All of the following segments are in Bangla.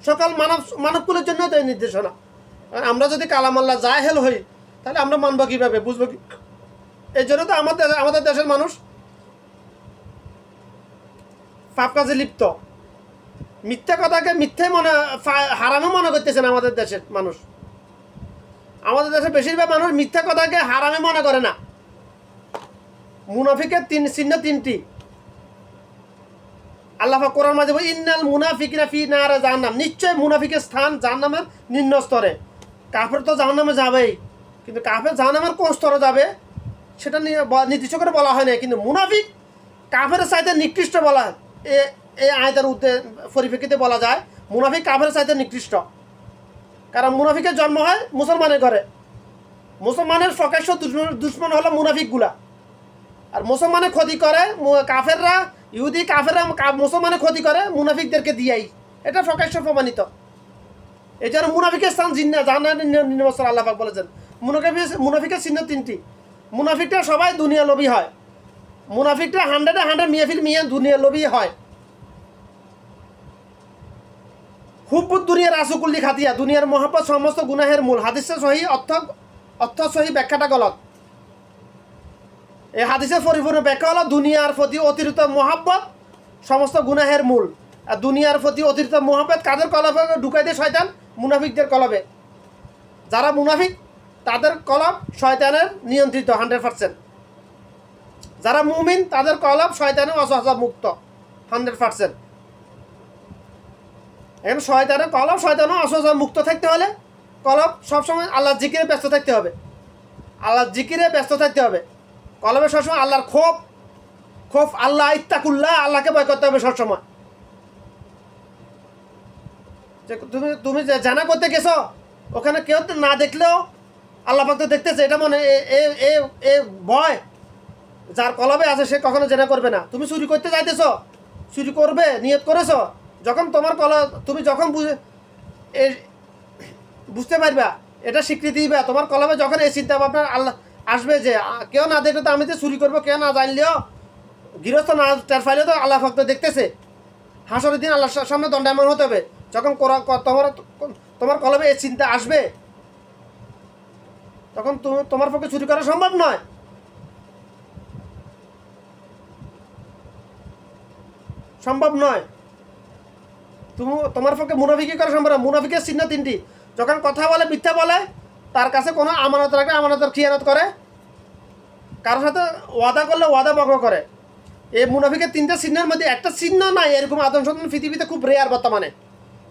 সকল মানবকুলের জন্য তো এই নির্দেশনা। আমরা যদি কালামাল্লাহ জাহেল হই তাহলে আমরা মানব কীভাবে, বুঝবো কি? এই জন্য তো আমাদের দেশের মানুষ পাপ কাজে লিপ্ত, মিথ্যা কথাকে মিথ্যাই হারামও মনে করতেছেন আমাদের দেশের মানুষ। আমাদের দেশের বেশিরভাগ মানুষ মিথ্যা কথাকে হারামে মনে করে না। মুনাফিকের চিহ্ন তিনটি। আল্লাহ পাক কোরআন মাঝে বলে ইন্নাল মুনাফিকিনা ফি নারে জাহান্নাম, নিশ্চয় মুনাফিকের স্থান জাহান্নামের নিম্ন স্তরে। কাফের তো জাহান্নামে যাবেই, কিন্তু কাফের জাহান্নামের কোন স্তরে যাবে সেটা নিয়ে নির্দিষ্ট করে বলা হয় না, কিন্তু মুনাফিক কাফের চাইতে নিকৃষ্ট বলা হয়। এই আয়াতের পরিপ্রেক্ষিতে বলা যায় মুনাফিক কাফের চাইতে নিকৃষ্ট। কারণ মুনাফিকের জন্ম হয় মুসলমানের ঘরে। মুসলমানের প্রকাশ্য দুশ্মন হলো মুনাফিকগুলা। আর মুসলমানের ক্ষতি করে কাফেররা, ইহুদি কাফেররা মুসলমানের ক্ষতি করে মুনাফিকদেরকে দিয়াই, এটা প্রকাশ্য প্রমাণিত। এই জন্য মুনাফিকের স্থান জাহান্নামের আল্লাহ পাক বলেছেন। মুনাফিকের চিহ্ন তিনটি। মুনাফিকটা সবাই দুনিয়া লোভী হয়। মুনাফিকটা 100 মিয়াফিল মিয়া দুনিয়া লোভী হয়। হুব্বুদ দুনিয়ার আসুকুল্লি খাতিয়া, দুনিয়ার মহাব্বত সমস্ত গুনাহের মূল। হাদিসের সহি অর্থ সহি ব্যাখ্যাটা গলত। এই হাদিসের পরিপূর্ণ ব্যাখ্যা হলো দুনিয়ার প্রতি অতিরিক্ত মহাব্বত সমস্ত গুনাহের মূল। আর দুনিয়ার প্রতি অতিরিক্ত মহাব্বত কাদের কলবে ঢুকাই দেয়? শয়তান, মুনাফিকদের কলবে। যারা মুনাফিক তাদের কলব শয়তানের নিয়ন্ত্রিত 100%। যারা মুমিন তাদের কলব শয়তানের অসহজা মুক্ত 100%। এখন শয়তানের কলব শয়তানের অসহজা মুক্ত থাকতে হলে কলব সবসময় আল্লাহর জিকিরে ব্যস্ত থাকতে হবে। আল্লাহর জিকিরে ব্যস্ত থাকতে হবে। কলবে সবসময় আল্লাহর খোফ আল্লাহ ইত্তাকুল্লাহ, আল্লাহকে ভয় করতে হবে সবসময়। যে তুমি জানা করতে গেছো, ওখানে কেউ না দেখলেও আল্লাহ পাক তো দেখতেছে, এটা মনে এ ভয় যার কলবে আছে সে কখনো জেনা করবে না। তুমি চুরি করতে যাইতেছো, চুরি করবে নিয়ত করেছো, যখন তোমার তুমি যখন বুঝতে পারবা, এটা স্বীকৃতি দিবা, তোমার কলবে যখন এই চিন্তা ভাবনা আল্লাহ আসবে যে কেউ না দেখলে তো আমি তো চুরি করবো, কেউ না জানলেও গৃহস্থ না টের পাইলেও তো আল্লাহ পাক তো দেখতেছে। হাসরের দিন আল্লাহর সামনে দণ্ডায়মান হতে হবে। যখন তোমার কলবে এই চিন্তা আসবে তখন তোমার পক্ষে চুরি করা সম্ভব নয়। তোমার পক্ষে মুনাফিকি করা সম্ভব না। মুনাফিকের চিহ্ন তিনটি। যখন কথা বলে মিথ্যা বলে, তার কাছে কোনো আমানত রাখে, আমানতের খিয়ানত করে, কারোর সাথে ওয়াদা করলে ওয়াদা ভঙ্গ করে। এই মুনাফিকের তিনটা চিহ্নের মধ্যে একটা চিহ্ন নাই এরকম আদম সন্তান পৃথিবীতে খুব রেয়ার বর্তমানে।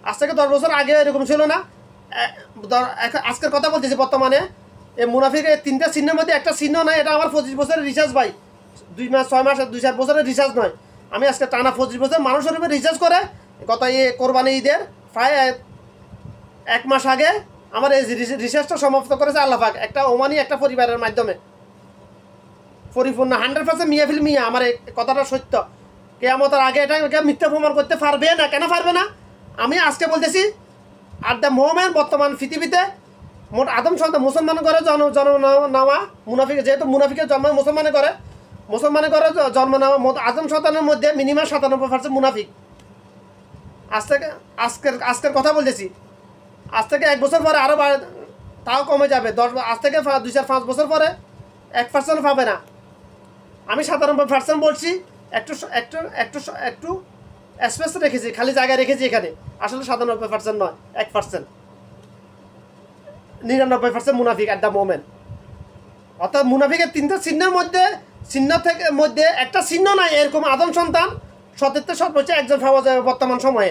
আজ থেকে 10 বছর আগে এরকম ছিল না। আজকের কথা বলতেছি বর্তমানে এই মুনাফিকের তিনটা চিহ্নের মধ্যে একটা চিহ্ন নাই। এটা আমার 25 বছরের রিসার্চ ভাই, 2 মাস 6 মাস 2-4 বছরের রিসার্চ নয়। আমি আজকে টানা 25 বছর মানুষের উপরে রিসার্চ করে গত কোরবানি ঈদের প্রায় 1 মাস আগে আমার এই রিসার্চটা সমাপ্ত করেছে আল্লাহ পাক একটা ওমানি একটা পরিবারের মাধ্যমে। পরিপূর্ণ 100% মিয়াফিল মিয়া আমার এই কথাটা সত্য। কিয়ামতের আগে এটা মিথ্যা প্রমাণ করতে পারবে না। কেন পারবে না? আমি আজকে বলতেছি আর দ্য মোমেন্ট বর্তমান পৃথিবীতে মোট আদম সন্তান মুসলমান করে জন্ম নেওয়া মুনাফিক, যেহেতু মুনাফিকের জন্ম মুসলমানের করে জন্ম নেওয়া মোট আদম সন্তানের মধ্যে মিনিমাম 97% মুনাফিক। আজকের কথা বলতেছি। আজ থেকে 1 বছর পরে আরও তাও কমে যাবে। আজ থেকে 2-4-5 বছর পরে 1% পাবে না। আমি 97% বলছি, একটু স্পেস রেখেছি, খালি জায়গায় রেখেছি এখানে। আসলে 97% নয়, 1%। 99% মুনাফিক অ্যাট দ্য মোমেন্ট। অর্থাৎ মুনাফিকের তিনটা চিহ্নের মধ্যে একটা চিহ্ন নাই এরকম আদম সন্তান সর্বোচ্চ একজন পাওয়া যাবে বর্তমান সময়ে।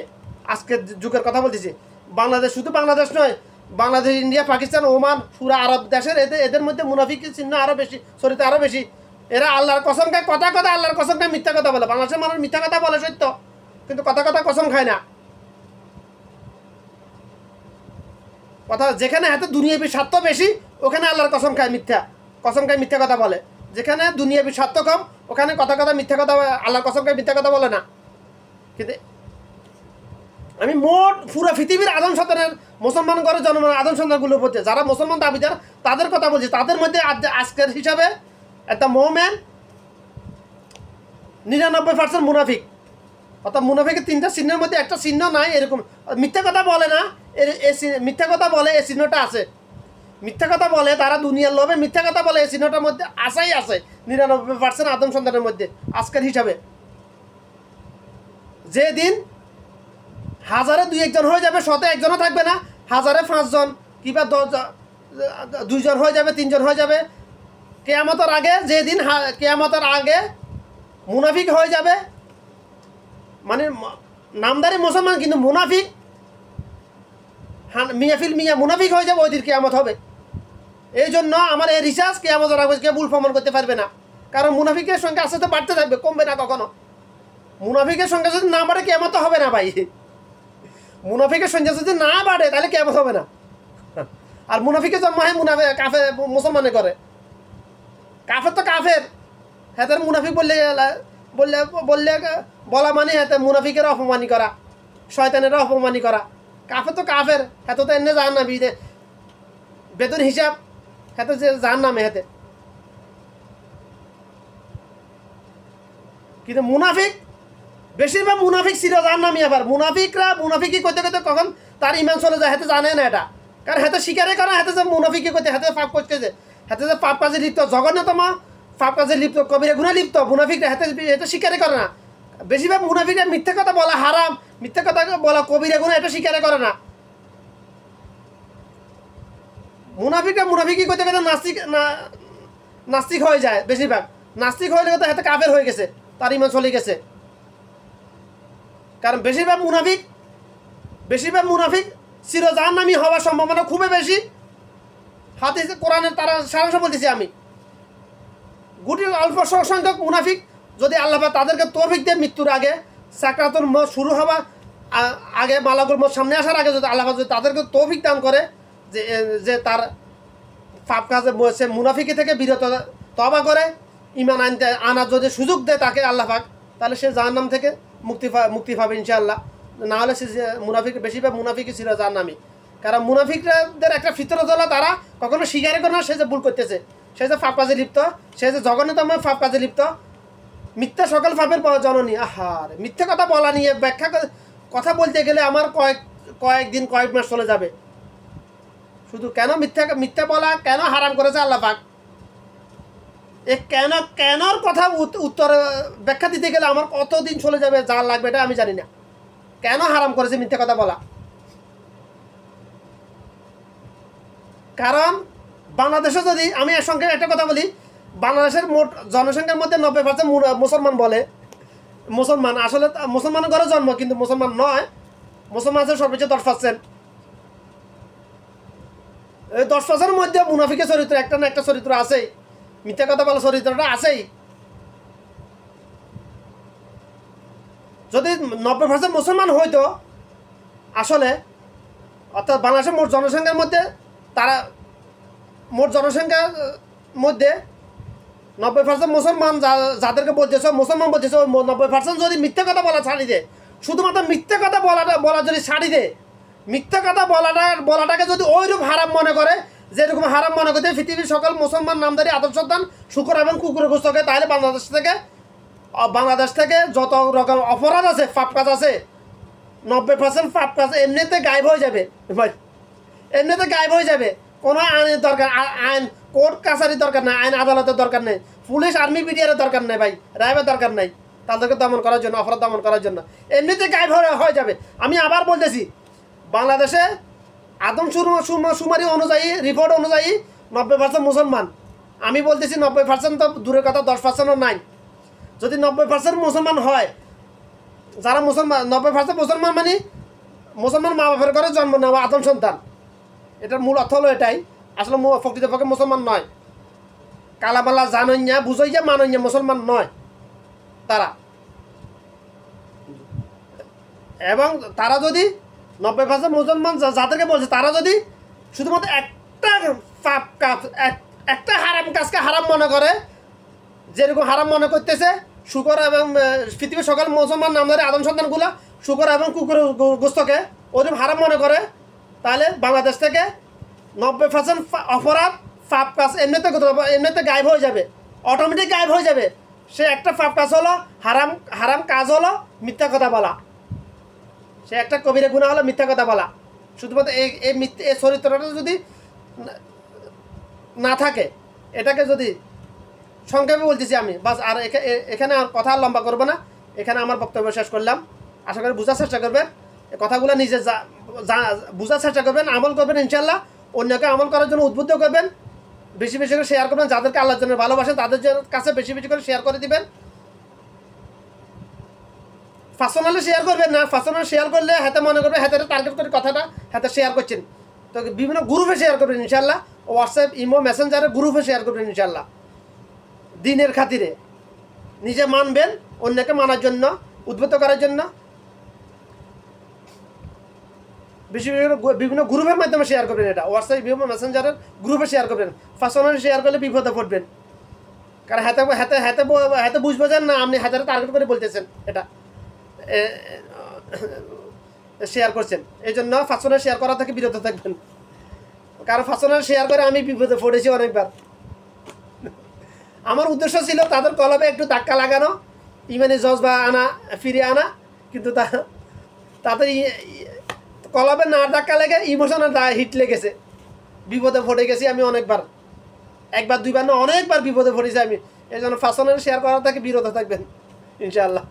আজকের যুগের কথা বলতেছি। বাংলাদেশ, শুধু বাংলাদেশ নয়, বাংলাদেশ, ইন্ডিয়া, পাকিস্তান, ওমান, পুরা আরব দেশের এদের মধ্যে মুনাফিকের চিহ্ন আরও বেশি, চরিত্র আরও বেশি। এরা আল্লাহর কসম খায়, কথা আল্লাহর কসম খায়, মিথ্যা কথা বলে। বাংলাদেশের মানুষ মিথ্যা কথা বলে সত্য, কিন্তু কথা কসম খায় না। কথা যেখানে হাতে দুনিয়াবী স্বার্থ বেশি ওখানে আল্লাহর কসম খায়, মিথ্যা কথা বলে। যেখানে দুনিয়াবী স্বার্থ কম ওখানে কথা মিথ্যা কথা, আল্লাহর কসম খায়, মিথ্যা কথা বলে না। কিন্তু আমি মোট পুরো পৃথিবীর আদম সন্তানের মুসলমান করে জন্ম আদম সন্তানগুলোর মধ্যে যারা মুসলমান দাবিদার তাদের কথা বলছি। তাদের মধ্যে আজকের হিসাবে একটা মোমেন 99% মুনাফিক। অর্থাৎ মুনাফিকের 3টা চিহ্নের মধ্যে একটা চিহ্ন নাই এরকম। মিথ্যা কথা বলে না, মিথ্যা কথা বলে এই চিহ্নটা আছে। মিথ্যা কথা বলে তারা দুনিয়ার লোভে মিথ্যা কথা বলে, এই চিহ্নটার মধ্যে আছেই আছে 99% আদম সন্তানের মধ্যে আজকের হিসাবে। যেদিন হাজারে 2-1 হয়ে যাবে, 100-1 থাকবে না, হাজারে 5 জন কিংবা 2 জন হয়ে যাবে, 3 জন হয়ে যাবে। কিয়ামতের আগে যেদিন কিয়ামতের আগে মুনাফিক হয়ে যাবে, মানে নামদারি মুসলমান কিন্তু মুনাফিক, মিয়াফিল মিয়া মুনাফিক হয়ে যাবে, ওই দিন কিয়ামত হবে। এই জন্য আমার এই রিসার্চ কিয়ামতের আগে কেউ ভুল প্রমাণ করতে পারবে না, কারণ মুনাফিকের সংখ্যা আস্তে আস্তে বাড়তে থাকবে, কমবে না কখনো। মুনাফিকের সংখ্যা যদি না বাড়ে কিয়ামত হবে না ভাই। মুনাফিকের সংখ্যা যদি না বাড়ে তাহলে কিয়ামত হবে না। আর মুনাফিকের জন্ম হয় কাফের মুসলমানে করে। কাফের তো কাফের, হ্যাঁ মুনাফিক বললে বললে বললে বলা মানে হ্যাঁ মুনাফিকের অপমানি করা, শয়তানের অপমানি করা। কাফের তো কাফের, হ্যাঁ তো এনে যান না বিদে বেতন হিসাব, হ্যাঁ তো যে যান নামে হাতে। কিন্তু মুনাফিক, বেশিরভাগ মুনাফিক ছিল যার নামই। আবার মুনাফিকরা মুনাফিকি করতে করতে কখন তার ইমান চলে যায় হাতে জানে না এটা, কারণ হাতে স্বীকারে করা হাতে যে মুনাফিকি করতে, হাতে পাপ করতেছে, হাতে যে পাপ কাজে লিপ্ত, জঘন্যতম পাপ কাজে লিপ্ত, কবিরা গুণা লিপ্ত মুনাফিকরা হাতে এটা স্বীকারে করে না। বেশিরভাগ মুনাফিকরা মিথ্যা কথা বলা হারাম, মিথ্যা কথা বলা কবিরা গুণা, এটা স্বীকারে করে না। মুনাফিকরা মুনাফিকি করতে করতে নাস্তিক হয়ে যায়। বেশিরভাগ নাস্তিক হয়ে গেলে হাতে কাফের হয়ে গেছে, তার ইমান চলে গেছে। কারণ বেশিরভাগ মুনাফিক চিরজাহান্নামী হওয়ার সম্ভাবনা খুবই বেশি। হাদিস কোরআনের তারা সারাংশ বলতেছি আমি। গুটি অল্প সংখ্যক মুনাফিক যদি আল্লাহ তাদেরকে তৌফিক দিয়ে মৃত্যুর আগে, সাকরাতুল মওত শুরু হওয়ার আগে, মালাকুল মওত সামনে আসার আগে যদি আল্লাহ যদি তাদেরকে তৌফিক দান করে যে তার পাপ কাজে সে মুনাফিকি থেকে বিরত তওবা করে ঈমান আনার যদি সুযোগ দেয় তাকে আল্লাহ পাক, তাহলে সে জাহান্নাম থেকে মুক্তি পাবে ইনশাআল্লাহ। না হলে সে মুনাফিক, বেশিরভাগ মুনাফিকই ছিল জাহান্নামী। কারণ মুনাফিকদের একটা ফিতরত হলো তারা কখনো স্বীকার করে না সে যে ভুল করতেছে, সে যে পাপ কাজে লিপ্ত, সে যে জঘন্যতম পাপ কাজে লিপ্ত। মিথ্যা সকল পাপের জননী। আহার মিথ্যা কথা বলা নিয়ে ব্যাখ্যা কথা বলতে গেলে আমার কয়েক মাস চলে যাবে। শুধু কেন মিথ্যা বলা কেন হারাম করেছে আল্লাহ পাক, এ কেনর কথা উত্তর ব্যাখ্যা দিতে গেলে আমার কতদিন চলে যাবে, যা লাগবে এটা আমি জানি না। কেন হারাম করেছে মিথ্যা কথা বলা? কারণ বাংলাদেশে যদি আমি এর সঙ্গে একটা কথা বলি, বাংলাদেশের মোট জনসংখ্যার মধ্যে 90% মুসলমান বলে। মুসলমান আসলে মুসলমানের ঘরে জন্ম, কিন্তু মুসলমান নয়। মুসলমান আছে সর্বোচ্চ 10%। এই 10%-এর মধ্যে মুনাফিকের চরিত্র একটা না একটা চরিত্র আছেই, মিথ্যা কথা বলা চরিত্রটা আছেই। যদি 90% মুসলমান হইতো আসলে, অর্থাৎ বাংলাদেশের মোট জনসংখ্যার মধ্যে তারা মোট জনসংখ্যার মধ্যে 90% মুসলমান যাদেরকে বলতেছ মুসলমান বলতেছ, 90% যদি মিথ্যা কথা বলা ছাড়ি দেয়, শুধুমাত্র মিথ্যা কথা বলা যদি ছাড়ি দেয়, মিথ্যা কথা বলাটাকে যদি ওইরূপ হারাম মনে করে, যেরকম হারাম মনে করতে পৃথিবীর সকল মুসলমান নামধারী আদম সন্তান শুকর এবং কুকুরের গোস্তকে, তাহলে বাংলাদেশ থেকে যত রকম অপরাধ আছে, পাপ কাজ আছে, 90% পাপ কাজ এমনিতে গায়েব হয়ে যাবে ভাই, এমনিতে গায়েব হয়ে যাবে। কোনো আইনের দরকার, আইন কোর্ট কাছারির দরকার নেই, আইন আদালতের দরকার নেই, পুলিশ আর্মি বিডিআরের দরকার নেই ভাই, রাইবের দরকার নেই তাদেরকে দমন করার জন্য, অপরাধ দমন করার জন্য। এমনিতে গায়েব হয়ে যাবে। আমি আবার বলতেছি, বাংলাদেশে আদম সুমারি অনুযায়ী, রিপোর্ট অনুযায়ী 90% মুসলমান। আমি বলতেছি 90% তো দূরের কথা, 10%ও নাই। যদি 90% মুসলমান হয়, যারা মুসলমান 90% মুসলমান মানে মুসলমান মা বাপের ঘরে জন্ম নেওয়া আদম সন্তান, এটার মূল অর্থ হলো এটাই। আসলে প্রকৃতপক্ষে মুসলমান নয়, কালামালা জানইয়া বুঝইয়া মানইয়া মুসলমান নয় তারা। এবং তারা যদি 90% মুসলমান যাদেরকে বলছে, তারা যদি শুধুমাত্র একটা হারাম কাজকে হারাম মনে করে, যেরকম হারাম মনে করতেছে শুকর এবং পৃথিবীর সকল মুসলমান নামধারী আদম সন্তানগুলো শুকর এবং কুকুরের গোস্তকে ওরকম হারাম মনে করে, তাহলে বাংলাদেশ থেকে 90% অপরাধ পাপ কাজ এমনিতে গায়েব হয়ে যাবে, অটোমেটিক গায়েব হয়ে যাবে। সে একটা পাপ কাজ হলো হারাম হারাম কাজ হলো মিথ্যা কথা বলা, সে একটা কবিরা গুনাহ হলো মিথ্যা কথা বলা। শুধুমাত্র এই চরিত্রটা যদি না থাকে, এটাকে যদি সংক্ষেপে বলতেছি আমি বাস, আর এখানে আর কথা লম্বা করবো না, এখানে আমার বক্তব্য শেষ করলাম। আশা করি বোঝার চেষ্টা করবেন, কথাগুলো নিজে বোঝার চেষ্টা করবেন, আমল করবেন ইনশাল্লাহ। অন্যকে আমল করার জন্য উদ্বুদ্ধ করবেন, বেশি বেশি করে শেয়ার করবেন। যাদেরকে আল্লাহর জন্য ভালোবাসেন তাদের কাছে বেশি বেশি করে শেয়ার করে দিবেন। পার্সোনালি শেয়ার করবেন না, পার্সোনালি শেয়ার করলে হাতে মনে করবে হাতে টার্গেট করে কথাটা হাতে শেয়ার করছেন। তো বিভিন্ন গ্রুপে শেয়ার করবেন ইনশাল্লাহ, হোয়াটসঅ্যাপ, ইমো, মেসেঞ্জারে গ্রুপে শেয়ার করবেন ইনশাল্লাহ। দিনের খাতিরে নিজে মানবেন, অন্যকে মানার জন্য, উদ্বুদ্ধ করার জন্য বেশি বিভিন্ন গ্রুপের মাধ্যমে শেয়ার করবেন। এটা হোয়াটসঅ্যাপ, ইমো, মেসেঞ্জারের গ্রুপে শেয়ার করবেন। পার্সোনালি শেয়ার করলে বিপদে পড়বেন, কারণ হাতে হাতে হাতে হাতে বুঝবেন না আপনি হাতের টার্গেট করে বলতেছেন, এটা শেয়ার করছেন। এই জন্য পার্সোনাল শেয়ার করা থেকে বিরত থাকবেন, কারণ পার্সোনাল শেয়ার করে আমি বিপদে পড়েছি অনেকবার। আমার উদ্দেশ্য ছিল তাদের কলবে একটু ধাক্কা লাগানো, ইমানি জজবা আনা, ফিরিয়ে আনা, কিন্তু তাদের কলবে না ধাক্কা লেগে ইমোশনাল হিট লেগেছে, বিপদে পড়ে গেছি আমি অনেকবার, একবার দুইবার না অনেকবার বিপদে পড়েছি আমি। এই জন্য পার্সোনাল শেয়ার করা থেকে বিরত থাকবেন ইনশাআল্লাহ।